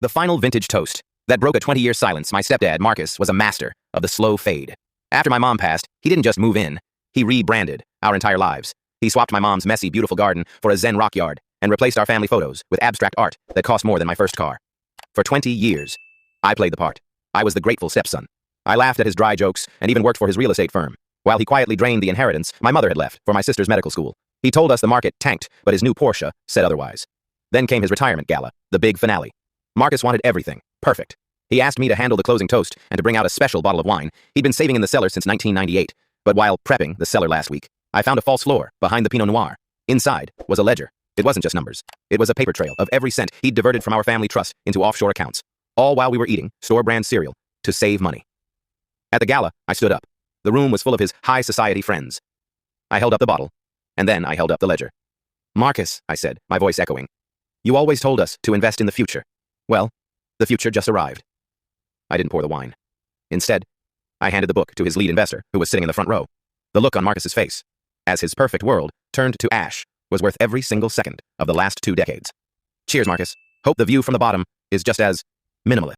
The final vintage toast that broke a 20-year silence. My stepdad, Marcus, was a master of the slow fade. After my mom passed, he didn't just move in. He rebranded our entire lives. He swapped my mom's messy, beautiful garden for a zen rock yard and replaced our family photos with abstract art that cost more than my first car. For 20 years, I played the part. I was the grateful stepson. I laughed at his dry jokes and even worked for his real estate firm. While he quietly drained the inheritance my mother had left for my sister's medical school. He told us the market tanked, but his new Porsche said otherwise. Then came his retirement gala, the big finale. Marcus wanted everything perfect. He asked me to handle the closing toast and to bring out a special bottle of wine he'd been saving in the cellar since 1998. But while prepping the cellar last week, I found a false floor behind the Pinot Noir. Inside was a ledger. It wasn't just numbers. It was a paper trail of every cent he'd diverted from our family trust into offshore accounts, all while we were eating store-brand cereal to save money. At the gala, I stood up. The room was full of his high society friends. I held up the bottle, and then I held up the ledger. "Marcus," I said, my voice echoing, "you always told us to invest in the future. Well, the future just arrived." I didn't pour the wine. Instead, I handed the book to his lead investor, who was sitting in the front row. The look on Marcus's face, as his perfect world turned to ash, was worth every single second of the last 2 decades. "Cheers, Marcus. Hope the view from the bottom is just as minimalist."